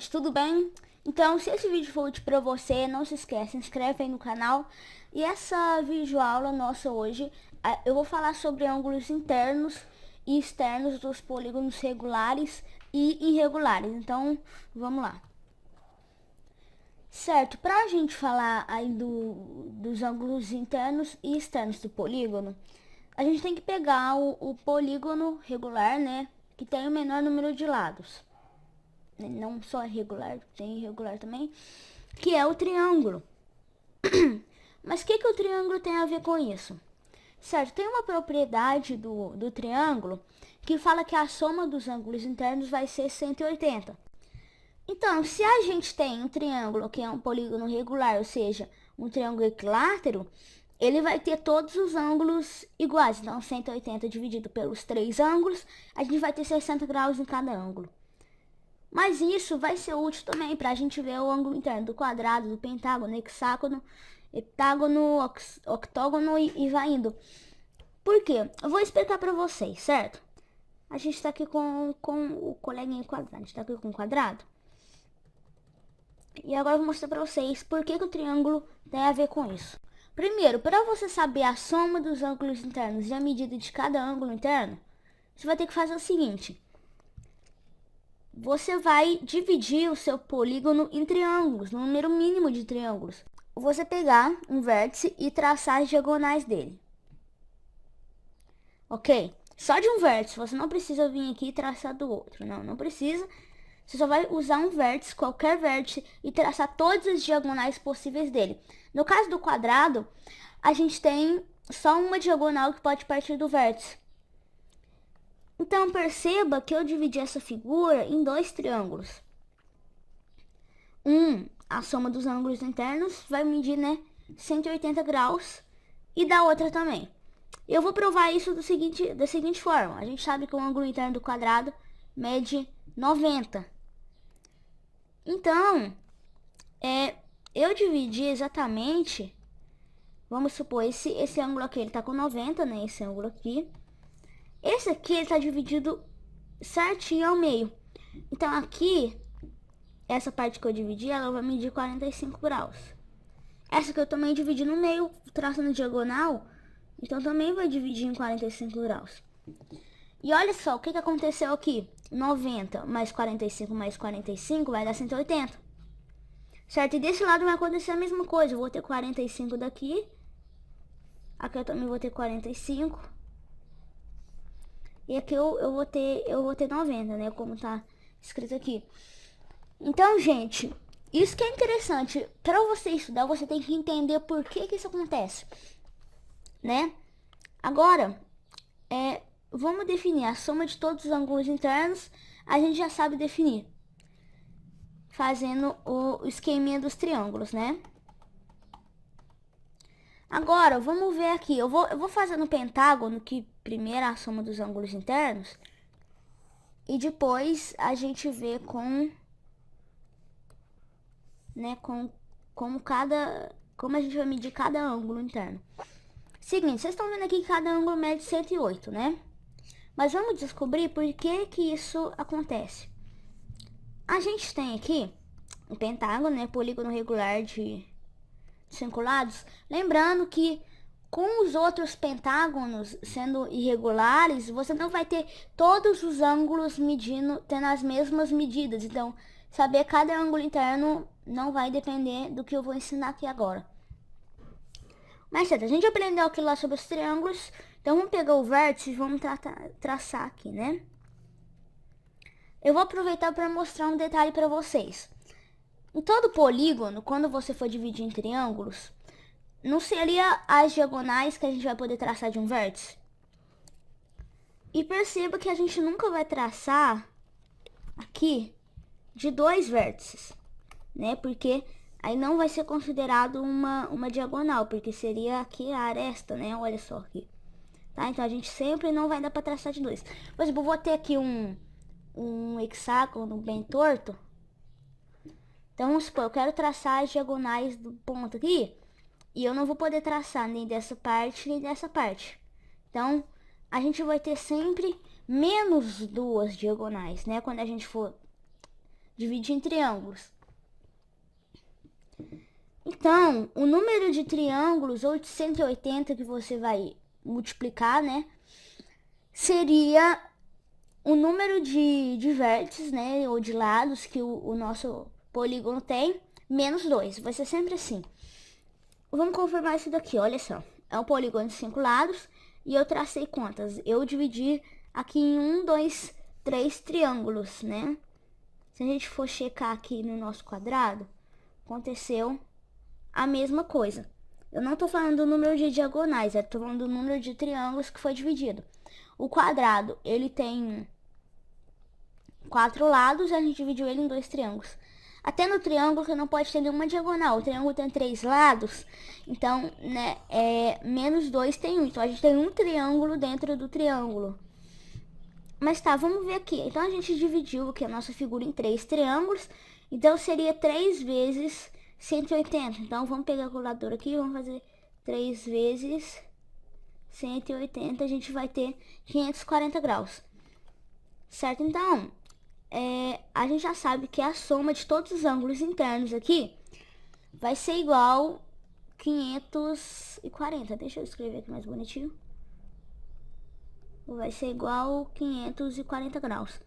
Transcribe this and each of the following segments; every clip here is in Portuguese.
gente, tudo bem? Então, se esse vídeo for útil para você, não se esquece, se inscreve aí no canal. E essa videoaula nossa hoje, eu vou falar sobre ângulos internos e externos dos polígonos regulares e irregulares. Então, vamos lá. Certo, para a gente falar aí dos ângulos internos e externos do polígono, a gente tem que pegar o polígono regular, né, que tem o menor número de lados. Não só irregular, tem irregular também, que é o triângulo. Mas o que o triângulo tem a ver com isso? Certo, tem uma propriedade do triângulo que fala que a soma dos ângulos internos vai ser 180. Então, se a gente tem um triângulo que é um polígono regular, ou seja, um triângulo equilátero, ele vai ter todos os ângulos iguais. Então, 180 dividido pelos 3 ângulos, a gente vai ter 60 graus em cada ângulo. Mas isso vai ser útil também para a gente ver o ângulo interno do quadrado, do pentágono, hexágono, heptágono, octógono e vai indo. Por quê? Eu vou explicar para vocês, certo? A gente está aqui com o coleguinha quadrado, a gente está aqui com o quadrado. E agora eu vou mostrar para vocês por que o triângulo tem a ver com isso. Primeiro, para você saber a soma dos ângulos internos e a medida de cada ângulo interno, você vai ter que fazer o seguinte. Você vai dividir o seu polígono em triângulos, no número mínimo de triângulos. Você pegar um vértice e traçar as diagonais dele. Ok? Só de um vértice, você não precisa vir aqui e traçar do outro. Não precisa. Você só vai usar um vértice, qualquer vértice, e traçar todas as diagonais possíveis dele. No caso do quadrado, a gente tem só uma diagonal que pode partir do vértice. Então, perceba que eu dividi essa figura em 2 triângulos. A soma dos ângulos internos vai medir, 180 graus. E da outra também. Eu vou provar isso da seguinte forma. A gente sabe que o ângulo interno do quadrado mede 90. Então, eu dividi exatamente... Vamos supor, esse ângulo aqui, ele tá com 90, né? Esse ângulo aqui. Esse aqui, ele tá dividido certinho ao meio. Então, aqui, essa parte que eu dividi, ela vai medir 45 graus. Essa que eu também dividi no meio, traçando diagonal, então também vai dividir em 45 graus. E olha só, o que aconteceu aqui? 90 mais 45 mais 45 vai dar 180. Certo? E desse lado vai acontecer a mesma coisa. Eu vou ter 45 daqui. Aqui eu também vou ter 45. E aqui eu vou ter 90, né? Como tá escrito aqui. Então, gente, isso que é interessante. Para você estudar, você tem que entender por que isso acontece, né? Agora, vamos definir a soma de todos os ângulos internos. A gente já sabe definir, fazendo o esqueminha dos triângulos, né? Agora, vamos ver aqui. Eu vou fazer no pentágono, que primeiro a soma dos ângulos internos. E depois a gente vê como a gente vai medir cada ângulo interno. Seguinte, vocês estão vendo aqui que cada ângulo mede 108, né? Mas vamos descobrir por que isso acontece. A gente tem aqui um pentágono, né? Polígono regular de 5 lados. Lembrando que com os outros pentágonos sendo irregulares, você não vai ter todos os ângulos tendo as mesmas medidas. Então, saber cada ângulo interno não vai depender do que eu vou ensinar aqui agora. Mas certo, a gente aprendeu aquilo lá sobre os triângulos. Então, vamos pegar o vértice e vamos traçar aqui, né? Eu vou aproveitar para mostrar um detalhe para vocês. Em todo polígono, quando você for dividir em triângulos, não seria as diagonais que a gente vai poder traçar de um vértice? E perceba que a gente nunca vai traçar aqui de 2 vértices, né? Porque aí não vai ser considerado uma diagonal, porque seria aqui a aresta, né? Olha só aqui. Tá? Então, a gente sempre não vai dar para traçar de 2. Por exemplo, eu vou ter aqui um hexágono bem torto. Então, vamos supor, eu quero traçar as diagonais do ponto aqui. E eu não vou poder traçar nem dessa parte, nem dessa parte. Então, a gente vai ter sempre menos 2 diagonais, né? Quando a gente for dividir em triângulos. Então, o número de triângulos ou de 180 que você vai multiplicar, né, seria o número de vértices, né, ou de lados que o nosso polígono tem, menos 2. Vai ser sempre assim. Vamos confirmar isso daqui, olha só. É um polígono de 5 lados e eu tracei quantas? Eu dividi aqui em 1, 2, 3 triângulos, né? Se a gente for checar aqui no nosso quadrado, aconteceu a mesma coisa. Eu não tô falando do número de diagonais, eu tô falando do número de triângulos que foi dividido. O quadrado, ele tem 4 lados, a gente dividiu ele em 2 triângulos. Até no triângulo que não pode ter nenhuma diagonal, o triângulo tem 3 lados, então, né, menos 2 tem 1. Então, a gente tem um triângulo dentro do triângulo. Mas tá, vamos ver aqui. Então, a gente dividiu aqui a nossa figura em 3 triângulos. Então, seria 3 vezes 180. Então, vamos pegar a calculadora aqui, vamos fazer 3 vezes 180. A gente vai ter 540 graus. Certo? Então, a gente já sabe que a soma de todos os ângulos internos aqui vai ser igual 540. Deixa eu escrever aqui mais bonitinho. Vai ser igual 540 graus.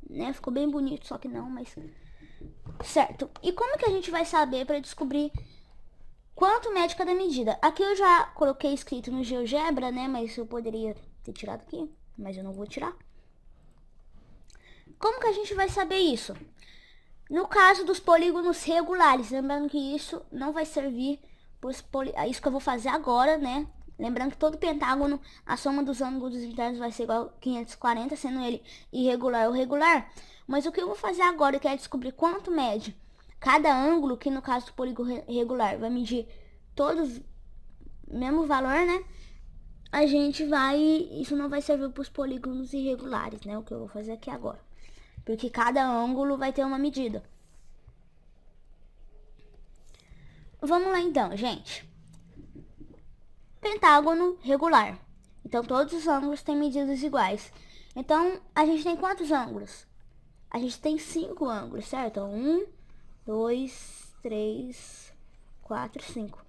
Né? Ficou bem bonito, só que não, mas... Certo. E como que a gente vai saber para descobrir quanto mede cada medida? Aqui eu já coloquei escrito no GeoGebra, né? Mas eu poderia ter tirado aqui, mas eu não vou tirar. Como que a gente vai saber isso? No caso dos polígonos regulares, lembrando que isso não vai servir para isso que eu vou fazer agora, né? Lembrando que todo pentágono, a soma dos ângulos internos vai ser igual a 540, sendo ele irregular ou regular. Mas o que eu vou fazer agora, que é descobrir quanto mede cada ângulo, que no caso do polígono regular vai medir todos o mesmo valor, né? A gente vai... Isso não vai servir para os polígonos irregulares, né? O que eu vou fazer aqui agora. Porque cada ângulo vai ter uma medida. Vamos lá então, gente. Pentágono regular. Então, todos os ângulos têm medidas iguais. Então, a gente tem quantos ângulos? A gente tem 5 ângulos, certo? 1, 2, 3, 4, 5.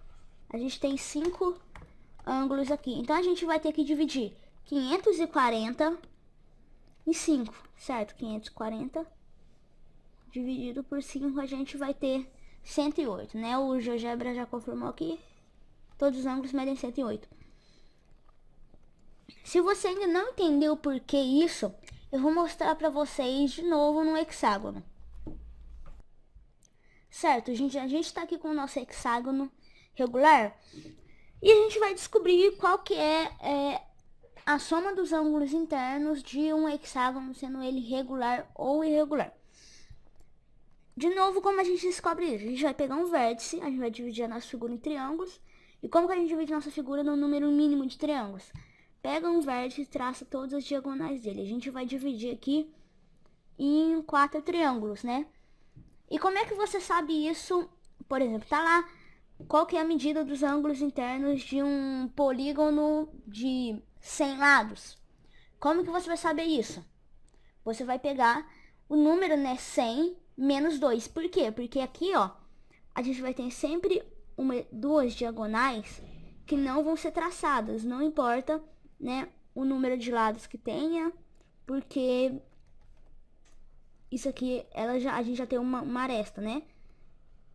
A gente tem 5 ângulos aqui. Então, a gente vai ter que dividir 540 em 5, certo? 540 dividido por 5, a gente vai ter 108, né? O GeoGebra já confirmou aqui. Todos os ângulos medem 108. Se você ainda não entendeu por que isso, eu vou mostrar para vocês de novo no hexágono. Certo, gente, a gente está aqui com o nosso hexágono regular. E a gente vai descobrir qual que é a soma dos ângulos internos de um hexágono, sendo ele regular ou irregular. De novo, como a gente descobre isso? A gente vai pegar um vértice, a gente vai dividir a nossa figura em triângulos. E como que a gente divide nossa figura no número mínimo de triângulos? Pega um vértice e traça todas as diagonais dele. A gente vai dividir aqui em 4 triângulos, né? E como é que você sabe isso? Por exemplo, tá lá qual que é a medida dos ângulos internos de um polígono de 100 lados. Como que você vai saber isso? Você vai pegar o número, né, 100 menos 2. Por quê? Porque aqui, ó, a gente vai ter sempre duas diagonais que não vão ser traçadas. Não importa, né, o número de lados que tenha, porque isso aqui, a gente já tem uma aresta, né?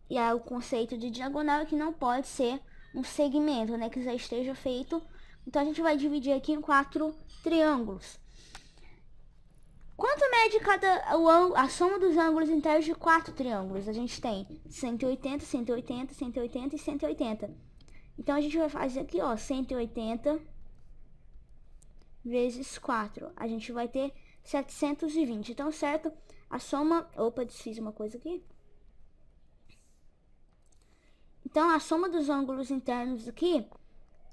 E aí o conceito de diagonal é que não pode ser um segmento, né, que já esteja feito. Então, a gente vai dividir aqui em 4 triângulos. Quanto mede a soma dos ângulos internos de 4 triângulos? A gente tem 180, 180, 180 e 180. Então, a gente vai fazer aqui, ó, 180 vezes 4. A gente vai ter 720. Então, certo? A soma... Opa, desfiz uma coisa aqui. Então, a soma dos ângulos internos aqui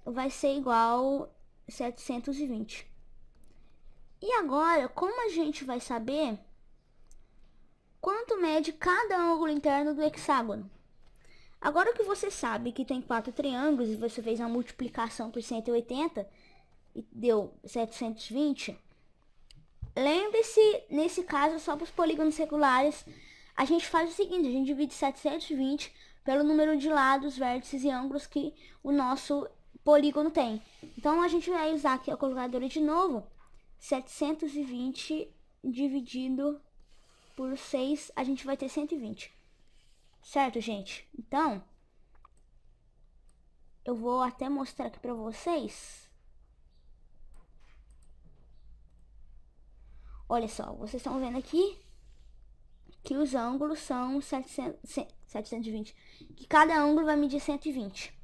vai ser igual a 720. E agora, como a gente vai saber quanto mede cada ângulo interno do hexágono? Agora que você sabe que tem 4 triângulos e você fez a multiplicação por 180 e deu 720, lembre-se, nesse caso, só para os polígonos regulares, a gente faz o seguinte, a gente divide 720 pelo número de lados, vértices e ângulos que o nosso polígono tem. Então, a gente vai usar aqui a calculadora de novo. 720 dividido por 6, a gente vai ter 120. Certo, gente? Então, eu vou até mostrar aqui para vocês. Olha só, vocês estão vendo aqui que os ângulos são 720, que cada ângulo vai medir 120.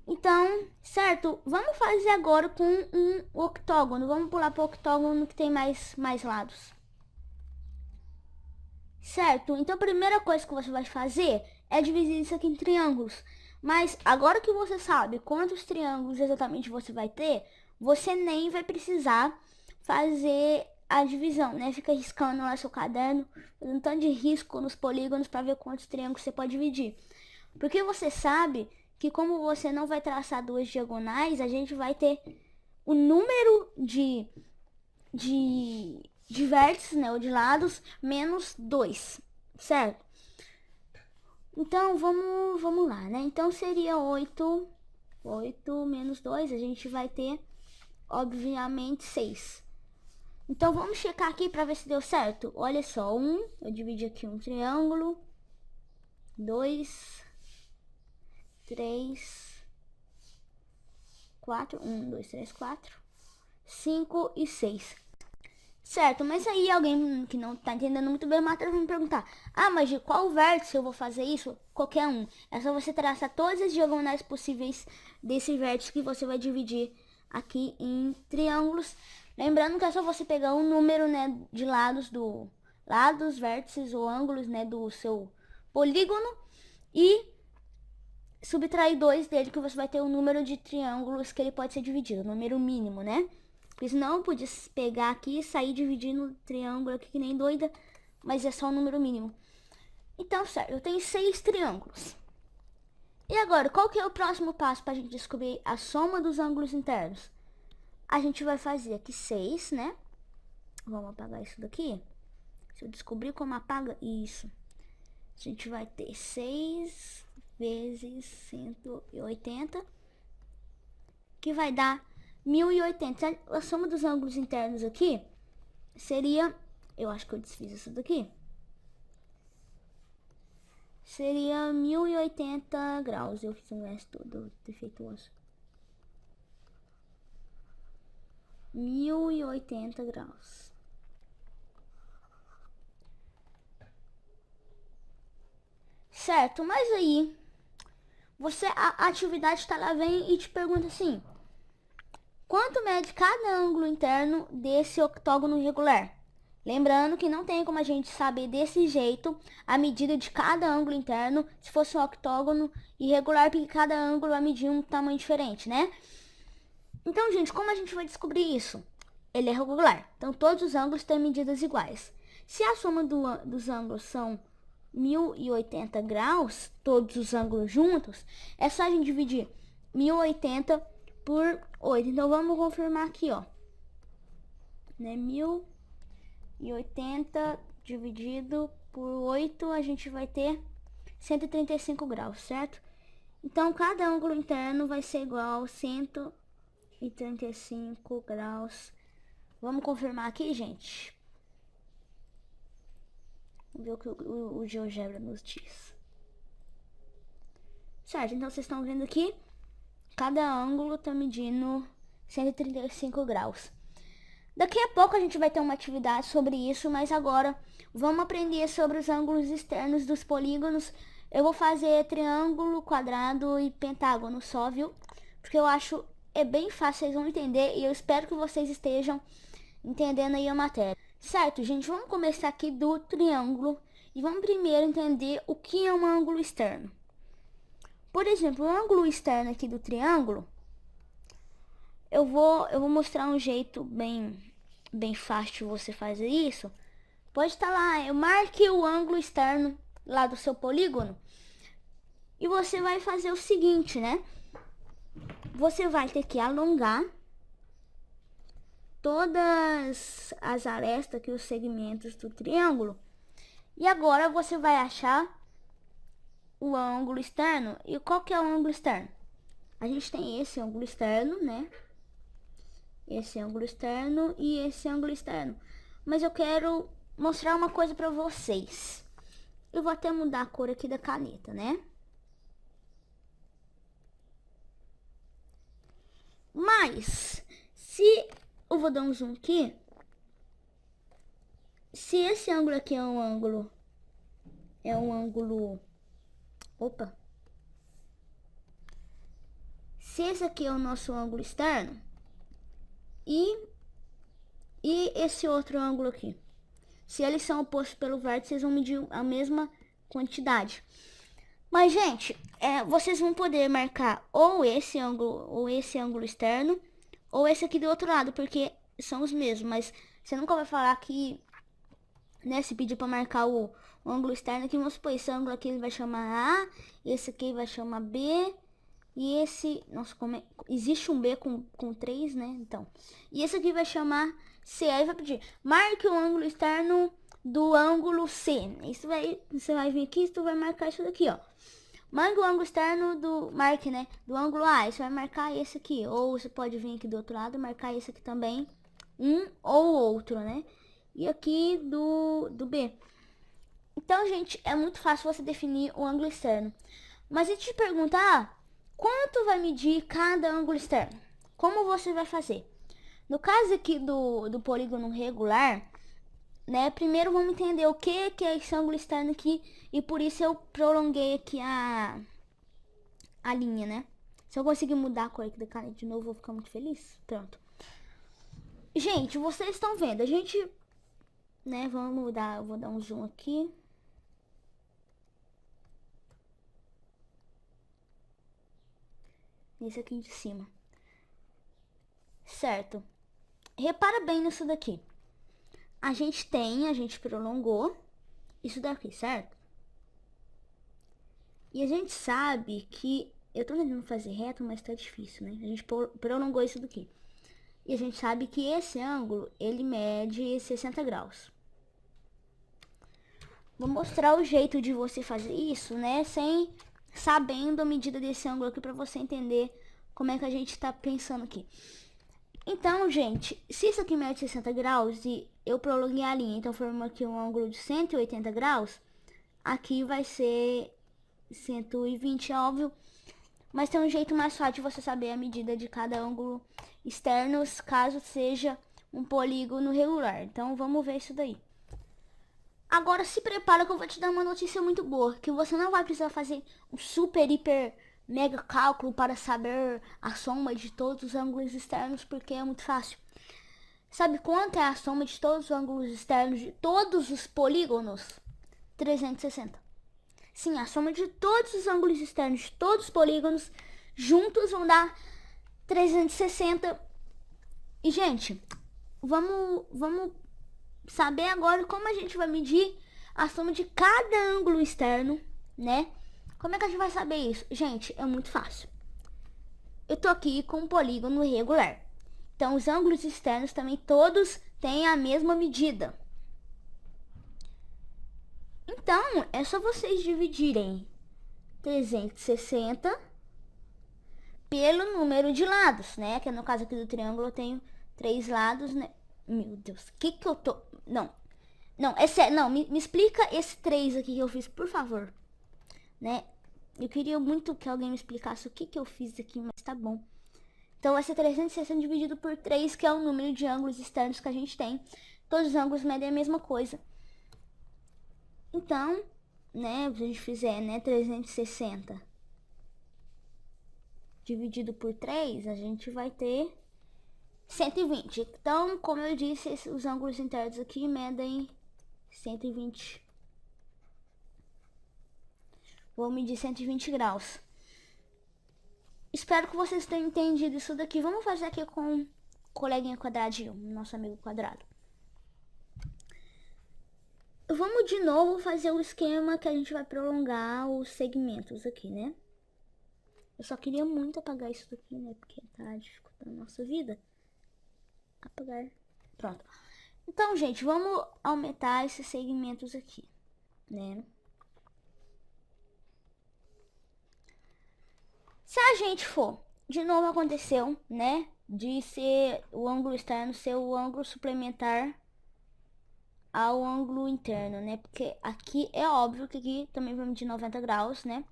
Então, certo, vamos fazer agora com um octógono. Vamos pular para o octógono que tem mais lados. Certo, então a primeira coisa que você vai fazer é dividir isso aqui em triângulos. Mas agora que você sabe quantos triângulos exatamente você vai ter, você nem vai precisar fazer a divisão, né? Fica riscando lá seu caderno, fazendo um tanto de risco nos polígonos para ver quantos triângulos você pode dividir. Porque você sabe que como você não vai traçar duas diagonais, a gente vai ter o número de vértices, né, ou de lados, menos 2, certo? Então, vamos lá, né? Então, seria 8 menos 2, a gente vai ter, obviamente, 6. Então, vamos checar aqui para ver se deu certo. Olha só, eu dividi aqui um triângulo, 2, 3, 4, 1, 2, 3, 4, 5 e 6. Certo, mas aí alguém que não tá entendendo muito bem, vai me perguntar: ah, mas de qual vértice eu vou fazer isso? Qualquer um. É só você traçar todas as diagonais possíveis desse vértice que você vai dividir aqui em triângulos. Lembrando que é só você pegar o número, né, de lados, vértices ou ângulos, né, do seu polígono e subtrair 2 dele, que você vai ter o número de triângulos que ele pode ser dividido, o número mínimo, né? Porque senão eu podia pegar aqui e sair dividindo o triângulo aqui que nem doida, mas é só o número mínimo. Então, certo, eu tenho 6 triângulos. E agora, qual que é o próximo passo para a gente descobrir a soma dos ângulos internos? A gente vai fazer aqui 6, né? Vamos apagar isso daqui. Se eu descobrir como apaga isso, a gente vai ter 6 vezes 180, que vai dar 1080. A soma dos ângulos internos aqui seria, eu acho que eu desfiz isso daqui, seria 1080 graus. Eu fiz o resto todo defeituoso. 1080 graus. Certo, mas aí a atividade tá lá, vem e te pergunta assim: quanto mede cada ângulo interno desse octógono regular? Lembrando que não tem como a gente saber desse jeito a medida de cada ângulo interno se fosse um octógono irregular, porque cada ângulo vai medir um tamanho diferente, né? Então, gente, como a gente vai descobrir isso? Ele é regular, então todos os ângulos têm medidas iguais. Se a soma dos ângulos são 1080 graus, todos os ângulos juntos, é só a gente dividir 1080 por 8. Então, vamos confirmar aqui, ó. Né? 1080 dividido por 8, a gente vai ter 135 graus, certo? Então, cada ângulo interno vai ser igual a 135 graus. Vamos confirmar aqui, gente. Vamos ver o que o GeoGebra nos diz. Certo, então vocês estão vendo aqui, cada ângulo está medindo 135 graus. Daqui a pouco a gente vai ter uma atividade sobre isso, mas agora vamos aprender sobre os ângulos externos dos polígonos. Eu vou fazer triângulo, quadrado e pentágono só, viu? Porque eu acho bem fácil, vocês vão entender, e eu espero que vocês estejam entendendo aí a matéria. Certo, gente, vamos começar aqui do triângulo e vamos primeiro entender o que é um ângulo externo. Por exemplo, o ângulo externo aqui do triângulo, eu vou mostrar um jeito bem fácil de você fazer isso. Pode estar lá, eu marque o ângulo externo lá do seu polígono e você vai fazer o seguinte, né? Você vai ter que alongar todas as arestas aqui, os segmentos do triângulo. E agora você vai achar o ângulo externo. E qual que é o ângulo externo? A gente tem esse ângulo externo, né? Esse ângulo externo e esse ângulo externo. Mas eu quero mostrar uma coisa para vocês. Eu vou até mudar a cor aqui da caneta, né? Mas, se eu vou dar um zoom aqui, se esse ângulo aqui é um ângulo, opa, se esse aqui é o nosso ângulo externo e esse outro ângulo aqui, se eles são opostos pelo vértice, vocês vão medir a mesma quantidade. Mas, gente, vocês vão poder marcar ou esse ângulo externo, ou esse aqui do outro lado, porque são os mesmos. Mas você nunca vai falar que, né, se pedir para marcar o ângulo externo aqui, vamos supor, esse ângulo aqui ele vai chamar A, esse aqui vai chamar B, e esse, nossa, existe um B com 3, né, então. E esse aqui vai chamar C, aí vai pedir, marque o ângulo externo do ângulo C. Isso você vai vir aqui e tu vai marcar isso daqui, ó. Marque o ângulo externo do ângulo A. Isso vai marcar esse aqui. Ou você pode vir aqui do outro lado e marcar esse aqui também. Um ou outro, né? E aqui do B. Então, gente, é muito fácil você definir o ângulo externo. Mas se te perguntar, quanto vai medir cada ângulo externo? Como você vai fazer? No caso aqui do polígono regular, né? Primeiro vamos entender o que é esse ângulo externo aqui. E por isso eu prolonguei aqui a linha, né? Se eu conseguir mudar a cor aqui da caneta de novo, eu vou ficar muito feliz. Pronto. Gente, vocês estão vendo. A gente, né? Vamos mudar. Eu vou dar um zoom aqui. Nesse aqui de cima. Certo. Repara bem nisso daqui. A gente prolongou isso daqui, certo? E a gente sabe que, eu tô tentando fazer reto, mas tá difícil, né? A gente prolongou isso daqui. E a gente sabe que esse ângulo, ele mede 60 graus. Vou mostrar o jeito de você fazer isso, né? Sabendo a medida desse ângulo aqui, pra você entender como é que a gente tá pensando aqui. Então, gente, se isso aqui mede 60 graus e eu prolonguei a linha, então formou aqui um ângulo de 180 graus, aqui vai ser 120, óbvio. Mas tem um jeito mais fácil de você saber a medida de cada ângulo externo, caso seja um polígono regular. Então, vamos ver isso daí. Agora, se prepara que eu vou te dar uma notícia muito boa, que você não vai precisar fazer um super, hiper, mega cálculo para saber a soma de todos os ângulos externos, porque é muito fácil. Sabe quanto é a soma de todos os ângulos externos de todos os polígonos? 360. Sim, a soma de todos os ângulos externos de todos os polígonos juntos vão dar 360. E, gente, vamos saber agora como a gente vai medir a soma de cada ângulo externo, né? Como é que a gente vai saber isso? Gente, é muito fácil. Eu tô aqui com um polígono irregular. Então, os ângulos externos também todos têm a mesma medida. Então, é só vocês dividirem 360 pelo número de lados, né? Que no caso aqui do triângulo eu tenho 3 lados, né? Meu Deus, que eu tô... Não, é sério, não, me explica esse 3 aqui que eu fiz, por favor. Né? Eu queria muito que alguém me explicasse o que eu fiz aqui, mas tá bom. Então vai ser 360 dividido por 3, que é o número de ângulos externos que a gente tem. Todos os ângulos medem a mesma coisa. Então, né, se a gente fizer, né, 360 dividido por 3, a gente vai ter 120. Então, como eu disse, os ângulos internos aqui medem 120. Vou medir 120 graus. Espero que vocês tenham entendido isso daqui. Vamos fazer aqui com o coleguinha quadradinho, nosso amigo quadrado. Vamos de novo fazer o esquema que a gente vai prolongar os segmentos aqui, né? Eu só queria muito apagar isso daqui, né? Porque tá dificultando a nossa vida. Apagar. Pronto. Então, gente, vamos aumentar esses segmentos aqui, né? Se a gente for, de novo aconteceu, né? De ser o ângulo externo ser o ângulo suplementar ao ângulo interno, né? Porque aqui é óbvio que aqui também vamos de 90 graus, né?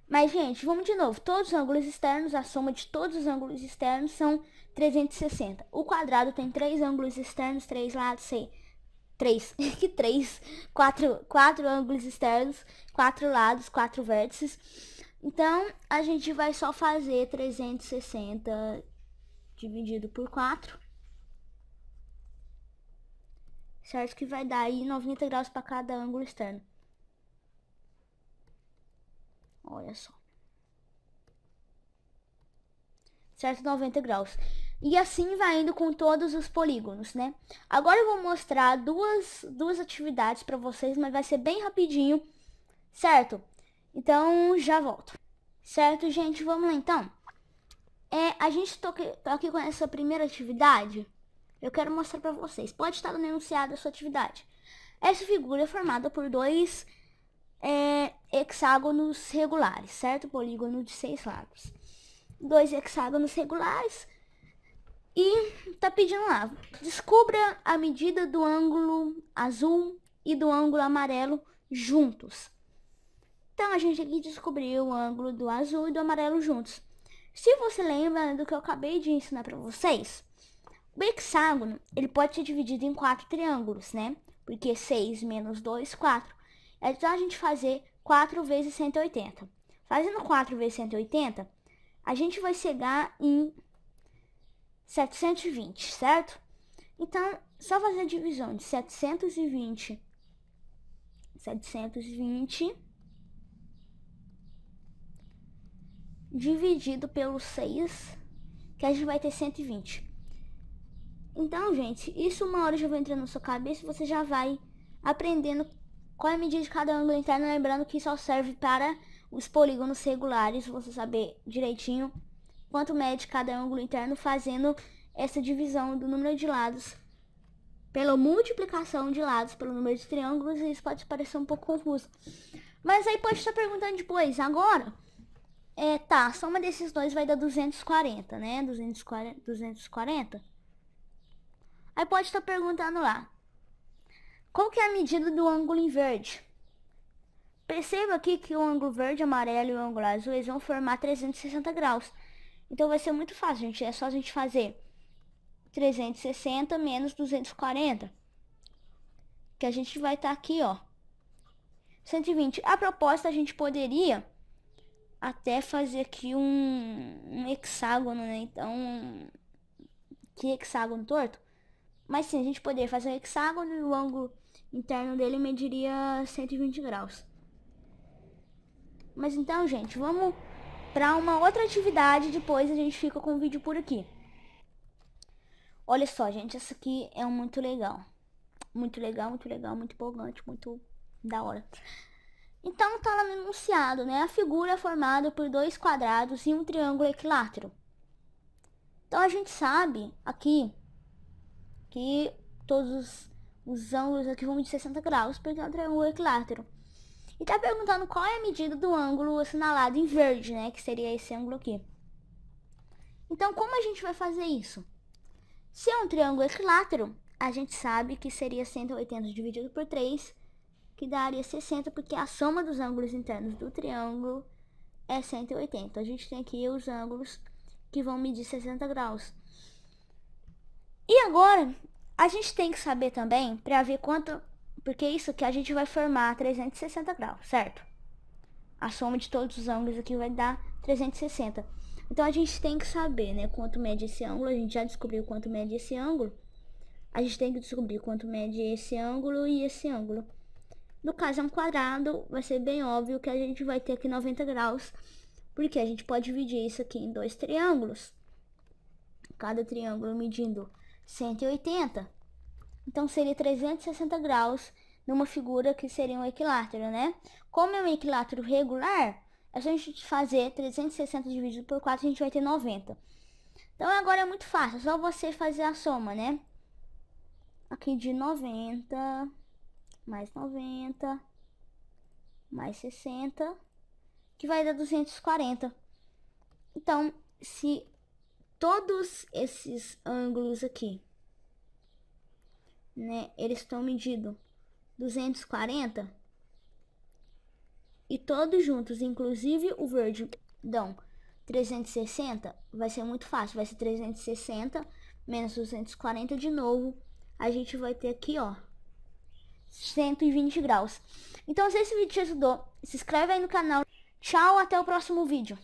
Mas, gente, vamos de novo. Todos os ângulos externos, a soma de todos os ângulos externos são 360. O quadrado tem 3 ângulos externos, 3 lados, sei. 3, que 3? 4 ângulos externos, 4 lados, 4 vértices. Então, a gente vai só fazer 360 dividido por 4. Certo? Que vai dar aí 90 graus para cada ângulo externo. Olha só. Certo? 90 graus. E assim vai indo com todos os polígonos, né? Agora eu vou mostrar duas atividades para vocês, mas vai ser bem rapidinho, certo? Então, já volto. Certo, gente? Vamos lá, então. A gente tá aqui com essa primeira atividade. Eu quero mostrar para vocês. Pode estar no enunciado a sua atividade. Essa figura é formada por dois hexágonos regulares, certo? Polígono de 6 lados. 2 hexágonos regulares. E tá pedindo lá, descubra a medida do ângulo azul e do ângulo amarelo juntos. Então, a gente aqui descobriu o ângulo do azul e do amarelo juntos. Se você lembra do que eu acabei de ensinar para vocês, o hexágono, ele pode ser dividido em 4 triângulos, né? Porque 6 menos 2, 4. Então, a gente fazer 4 vezes 180. Fazendo 4 vezes 180, a gente vai chegar em 720, certo? Então, só fazer a divisão de 720 dividido pelo 6, que a gente vai ter 120. Então, gente, isso uma hora já vai entrando na sua cabeça e você já vai aprendendo qual é a medida de cada ângulo interno, lembrando que só serve para os polígonos regulares, você saber direitinho quanto mede cada ângulo interno, fazendo essa divisão do número de lados pela multiplicação de lados pelo número de triângulos, e isso pode parecer um pouco confuso. Mas aí pode estar perguntando depois, agora, tá, a soma desses dois vai dar 240, né? 240. Aí pode estar perguntando lá, qual que é a medida do ângulo inverde? Perceba aqui que o ângulo verde, amarelo e o ângulo azul, eles vão formar 360 graus. Então vai ser muito fácil, gente. É só a gente fazer 360 menos 240. Que a gente vai estar aqui, ó. 120. A propósito, a gente poderia até fazer aqui um hexágono, né? Então, que hexágono torto. Mas sim, a gente poderia fazer um hexágono e o ângulo interno dele mediria 120 graus. Mas então, gente, vamos para uma outra atividade, depois a gente fica com o vídeo por aqui. Olha só, gente, essa aqui é muito legal. Muito legal, muito legal, muito empolgante, muito da hora. Então, tá lá no enunciado, né? A figura é formada por 2 quadrados e um triângulo equilátero. Então, a gente sabe aqui que todos os ângulos aqui vão de 60 graus, porque é um triângulo equilátero. E tá perguntando qual é a medida do ângulo assinalado em verde, né? Que seria esse ângulo aqui. Então, como a gente vai fazer isso? Se é um triângulo equilátero, a gente sabe que seria 180 dividido por 3, que daria 60, porque a soma dos ângulos internos do triângulo é 180. A gente tem aqui os ângulos que vão medir 60 graus. E agora, a gente tem que saber também, para ver quanto... Porque isso que a gente vai formar 360 graus, certo? A soma de todos os ângulos aqui vai dar 360. Então, a gente tem que saber, né, quanto mede esse ângulo. A gente já descobriu quanto mede esse ângulo. A gente tem que descobrir quanto mede esse ângulo e esse ângulo. No caso, é um quadrado, vai ser bem óbvio que a gente vai ter aqui 90 graus. Porque a gente pode dividir isso aqui em 2 triângulos. Cada triângulo medindo 180. Então, seria 360 graus numa figura que seria um equilátero, né? Como é um equilátero regular, é só a gente fazer 360 dividido por 4, a gente vai ter 90. Então agora é muito fácil, é só você fazer a soma, né? Aqui de 90, mais 90, mais 60, que vai dar 240. Então, se todos esses ângulos aqui, né, eles estão medindo 240, e todos juntos, inclusive o verde, dão 360, vai ser muito fácil, vai ser 360 menos 240 de novo, a gente vai ter aqui, ó, 120 graus. Então, se esse vídeo te ajudou, se inscreve aí no canal. Tchau, até o próximo vídeo.